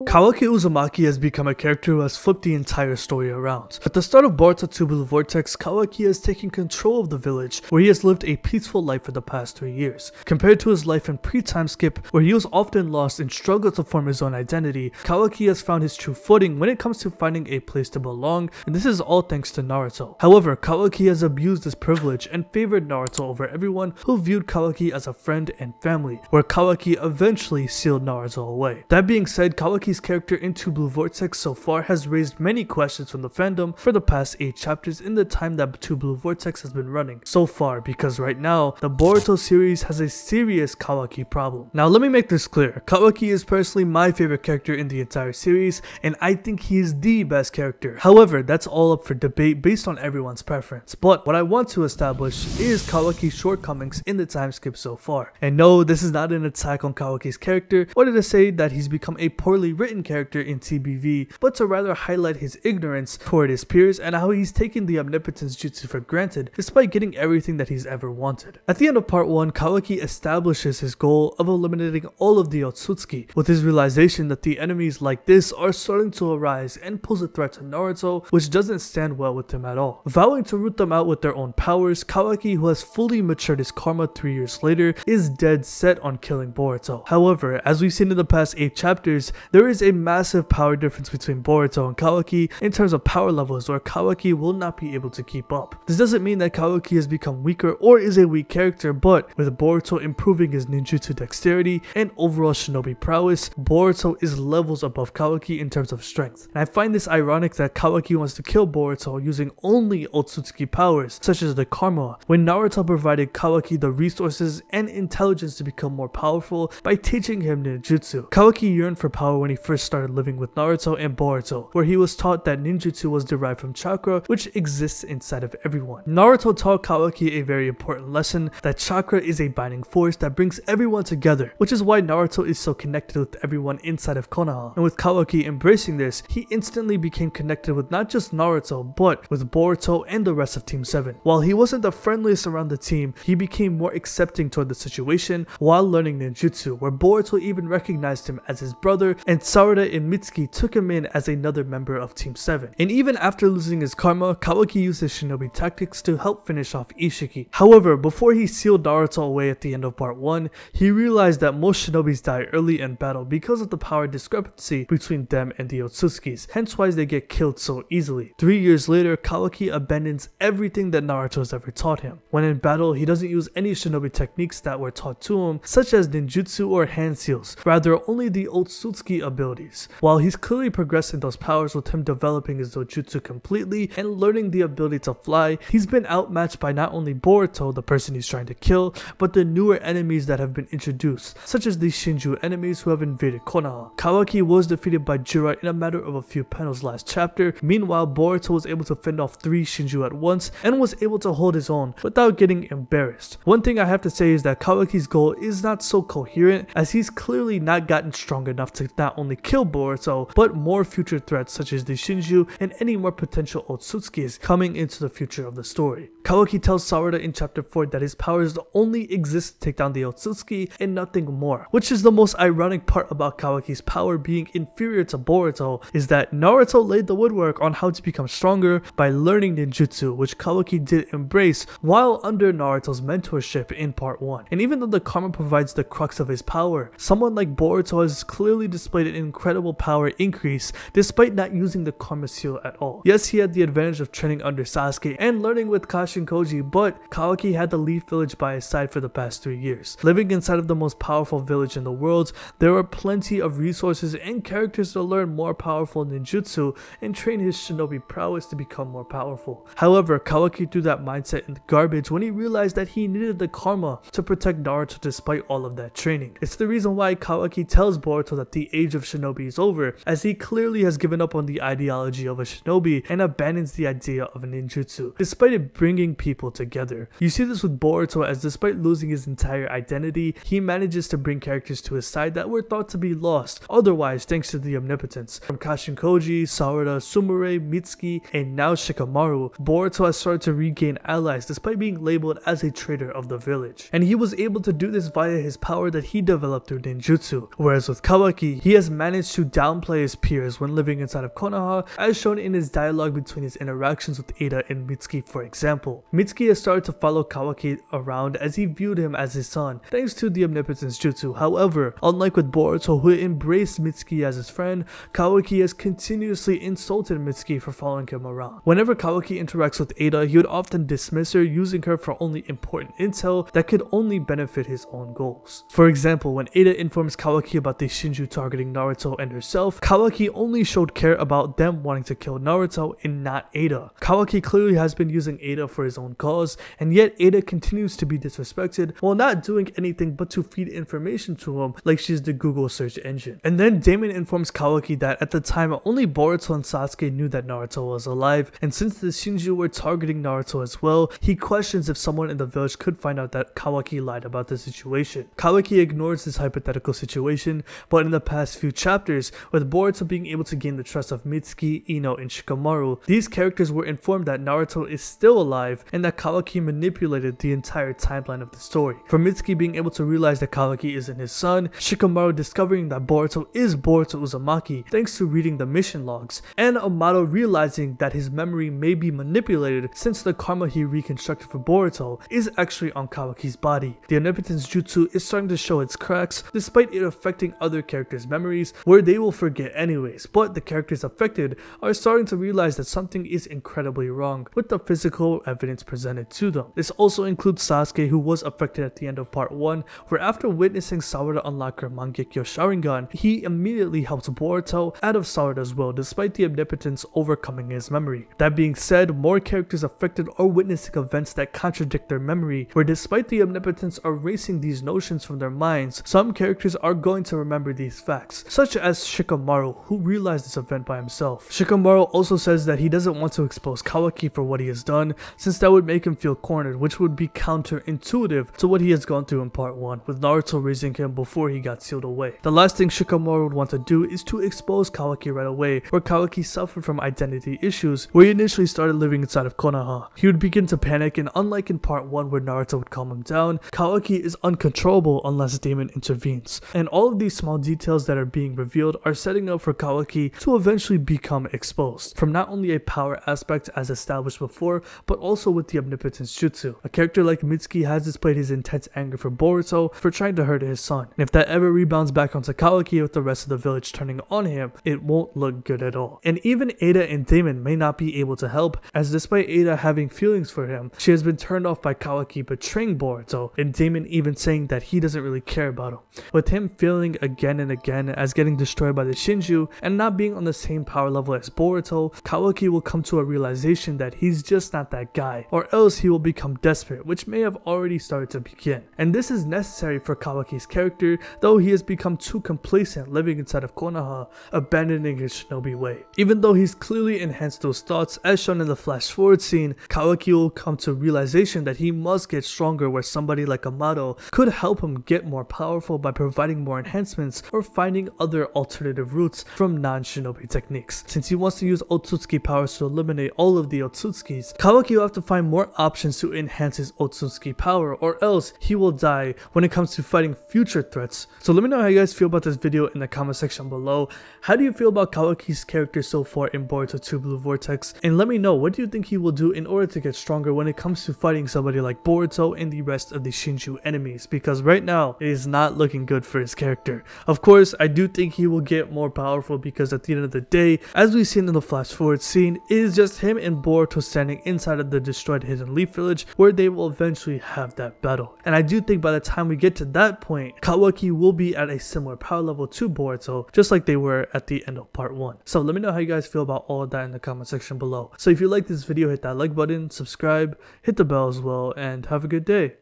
Kawaki Uzumaki has become a character who has flipped the entire story around. At the start of Boruto 2 Blue Vortex, Kawaki has taken control of the village, where he has lived a peaceful life for the past 3 years. Compared to his life in pre-time skip, where he was often lost and struggled to form his own identity, Kawaki has found his true footing when it comes to finding a place to belong, and this is all thanks to Naruto. However, Kawaki has abused this privilege and favored Naruto over everyone who viewed Kawaki as a friend and family, where Kawaki eventually sealed Naruto away. That being said, Kawaki's character in 2 Blue Vortex so far has raised many questions from the fandom for the past 8 chapters in the time that 2 Blue Vortex has been running so far, because right now the Boruto series has a serious Kawaki problem. Now let me make this clear, Kawaki is personally my favorite character in the entire series, and I think he is the best character. However, that's all up for debate based on everyone's preference, but what I want to establish is Kawaki's shortcomings in the time skip so far. And no, this is not an attack on Kawaki's character or to say that he's become a poorly written character in TBV, but to rather highlight his ignorance toward his peers and how he's taken the omnipotence jutsu for granted despite getting everything that he's ever wanted. At the end of part 1, Kawaki establishes his goal of eliminating all of the Otsutsuki, with his realization that the enemies like this are starting to arise and pose a threat to Naruto, which doesn't stand well with him at all. Vowing to root them out with their own powers, Kawaki, who has fully matured his karma 3 years later, is dead set on killing Boruto. However, as we've seen in the past 8 chapters, there is a massive power difference between Boruto and Kawaki in terms of power levels, where Kawaki will not be able to keep up. This doesn't mean that Kawaki has become weaker or is a weak character, but with Boruto improving his ninjutsu dexterity and overall shinobi prowess, Boruto is levels above Kawaki in terms of strength. And I find this ironic that Kawaki wants to kill Boruto using only Otsutsuki powers, such as the karma, when Naruto provided Kawaki the resources and intelligence to become more powerful by teaching him ninjutsu. Kawaki yearned for power when he first started living with Naruto and Boruto, where he was taught that ninjutsu was derived from chakra, which exists inside of everyone. Naruto taught Kawaki a very important lesson, that chakra is a binding force that brings everyone together, which is why Naruto is so connected with everyone inside of Konoha. And with Kawaki embracing this, he instantly became connected with not just Naruto, but with Boruto and the rest of Team 7. While he wasn't the friendliest around the team, he became more accepting toward the situation while learning ninjutsu, where Boruto even recognized him as his brother, and Sarada and Mitsuki took him in as another member of Team 7. And even after losing his karma, Kawaki used his shinobi tactics to help finish off Ishiki. However, before he sealed Naruto away at the end of part 1, he realized that most shinobis die early in battle because of the power discrepancy between them and the Otsutsukis, hence why they get killed so easily. 3 years later, Kawaki abandons everything that Naruto has ever taught him. When in battle, he doesn't use any shinobi techniques that were taught to him, such as ninjutsu or hand seals, rather only the Otsutsuki abilities. While he's clearly progressing those powers with him developing his dojutsu completely and learning the ability to fly, he's been outmatched by not only Boruto, the person he's trying to kill, but the newer enemies that have been introduced, such as the Shinju enemies who have invaded Konoha. Kawaki was defeated by Jiraiya in a matter of a few panels last chapter. Meanwhile, Boruto was able to fend off 3 Shinju at once and was able to hold his own without getting embarrassed. One thing I have to say is that Kawaki's goal is not so coherent, as he's clearly not gotten strong enough to not only kill Boruto, but more future threats such as the Shinju and any more potential Otsutsukis coming into the future of the story. Kawaki tells Sarada in chapter 4 that his powers only exist to take down the Otsutsuki and nothing more, which is the most ironic part about Kawaki's power being inferior to Boruto, is that Naruto laid the woodwork on how to become stronger by learning ninjutsu, which Kawaki did embrace while under Naruto's mentorship in part 1. And even though the karma provides the crux of his power, someone like Boruto has clearly displayed an incredible power increase despite not using the karma seal at all. Yes, he had the advantage of training under Sasuke and learning with Kashin Koji, but Kawaki had the Leaf Village by his side for the past 3 years. Living inside of the most powerful village in the world, there are plenty of resources and characters to learn more powerful ninjutsu and train his shinobi prowess to become more powerful. However, Kawaki threw that mindset in the garbage when he realized that he needed the karma to protect Naruto despite all of that training. It's the reason why Kawaki tells Boruto that the age of shinobi is over, as he clearly has given up on the ideology of a shinobi and abandons the idea of a ninjutsu, despite it bringing people together. You see this with Boruto, as despite losing his entire identity, he manages to bring characters to his side that were thought to be lost otherwise thanks to the omnipotence. From Kashin Koji, Sarada, Sumire, Mitsuki, and now Shikamaru, Boruto has started to regain allies despite being labeled as a traitor of the village. And he was able to do this via his power that he developed through ninjutsu, whereas with Kawaki, he has managed to downplay his peers when living inside of Konoha, as shown in his dialogue between his interactions with Ada and Mitsuki, for example. Mitsuki has started to follow Kawaki around as he viewed him as his son, thanks to the Omnipotence Jutsu. However, unlike with Boruto, who embraced Mitsuki as his friend, Kawaki has continuously insulted Mitsuki for following him around. Whenever Kawaki interacts with Ada, he would often dismiss her, using her for only important intel that could only benefit his own goals. For example, when Ada informs Kawaki about the Shinju targeting Naruto and herself, Kawaki only showed care about them wanting to kill Naruto and not Ada. Kawaki clearly has been using Ada for his own cause, and yet Ada continues to be disrespected while not doing anything but to feed information to him like she's the Google search engine. And then Damon informs Kawaki that at the time only Boruto and Sasuke knew that Naruto was alive, and since the Shinju were targeting Naruto as well, he questions if someone in the village could find out that Kawaki lied about the situation. Kawaki ignores this hypothetical situation, but in the past few chapters, with Boruto being able to gain the trust of Mitsuki, Ino, and Shikamaru, these characters were informed that Naruto is still alive and that Kawaki manipulated the entire timeline of the story. For Mitsuki being able to realize that Kawaki isn't his son, Shikamaru discovering that Boruto is Boruto Uzumaki thanks to reading the mission logs, and Amato realizing that his memory may be manipulated since the karma he reconstructed for Boruto is actually on Kawaki's body. The Omnipotence Jutsu is starting to show its cracks, despite it affecting other characters' memories where they will forget anyways, but the characters affected are starting to realize that something is incredibly wrong with the physical evidence presented to them. This also includes Sasuke, who was affected at the end of part 1, where after witnessing Sawada unlock her Mangekyo Sharingan, he immediately helped Boruto out of Sawada's will despite the Omnipotence overcoming his memory. That being said, more characters affected are witnessing events that contradict their memory, where despite the Omnipotence erasing these notions from their minds, some characters are going to remember these facts, such as Shikamaru, who realized this event by himself. Shikamaru also says that he doesn't want to expose Kawaki for what he has done, since that would make him feel cornered, which would be counterintuitive to what he has gone through in part 1, with Naruto raising him before he got sealed away. The last thing Shikamaru would want to do is to expose Kawaki right away, where Kawaki suffered from identity issues, where he initially started living inside of Konoha. He would begin to panic, and unlike in part 1 where Naruto would calm him down, Kawaki is uncontrollable unless Damon intervenes. And all of these small details that are being revealed are setting up for Kawaki to eventually become exposed, from not only a power aspect as established before, but also with the Omnipotence Jutsu. A character like Mitsuki has displayed his intense anger for Boruto for trying to hurt his son, and if that ever rebounds back onto Kawaki with the rest of the village turning on him, it won't look good at all. And even Ada and Damon may not be able to help, as despite Ada having feelings for him, she has been turned off by Kawaki betraying Boruto, and Damon even saying that he doesn't really care about him. With him failing again and again as getting destroyed by the Shinju and not being on the same power level as Boruto, Kawaki will come to a realization that he's just not that guy, or else he will become desperate, which may have already started to begin. And this is necessary for Kawaki's character, though he has become too complacent living inside of Konoha, abandoning his shinobi way. Even though he's clearly enhanced those thoughts, as shown in the flash forward scene, Kawaki will come to a realization that he must get stronger, where somebody like Amato could help him get more powerful by providing more enhancements or finding other alternative routes from non-shinobi techniques. Since he wants to use Otsutsuki powers to eliminate all of the Otsutsukis, Kawaki will have to find more options to enhance his Otsutsuki power, or else he will die when it comes to fighting future threats. So let me know how you guys feel about this video in the comment section below. How do you feel about Kawaki's character so far in Boruto 2 Blue Vortex? And let me know, what do you think he will do in order to get stronger when it comes to fighting somebody like Boruto and the rest of the Shinju enemies? Because right now, it is not looking good for his character. Of course, I do think he will get more powerful, because at the end of the day, as we've seen in the flash forward scene, it is just him and Boruto standing inside of the destroyed Hidden Leaf Village, where they will eventually have that battle. And I do think by the time we get to that point, Kawaki will be at a similar power level to Boruto, just like they were at the end of part 1. So let me know how you guys feel about all of that in the comment section below. So if you like this video, hit that like button, subscribe, hit the bell as well, and have a good day.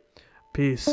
Peace.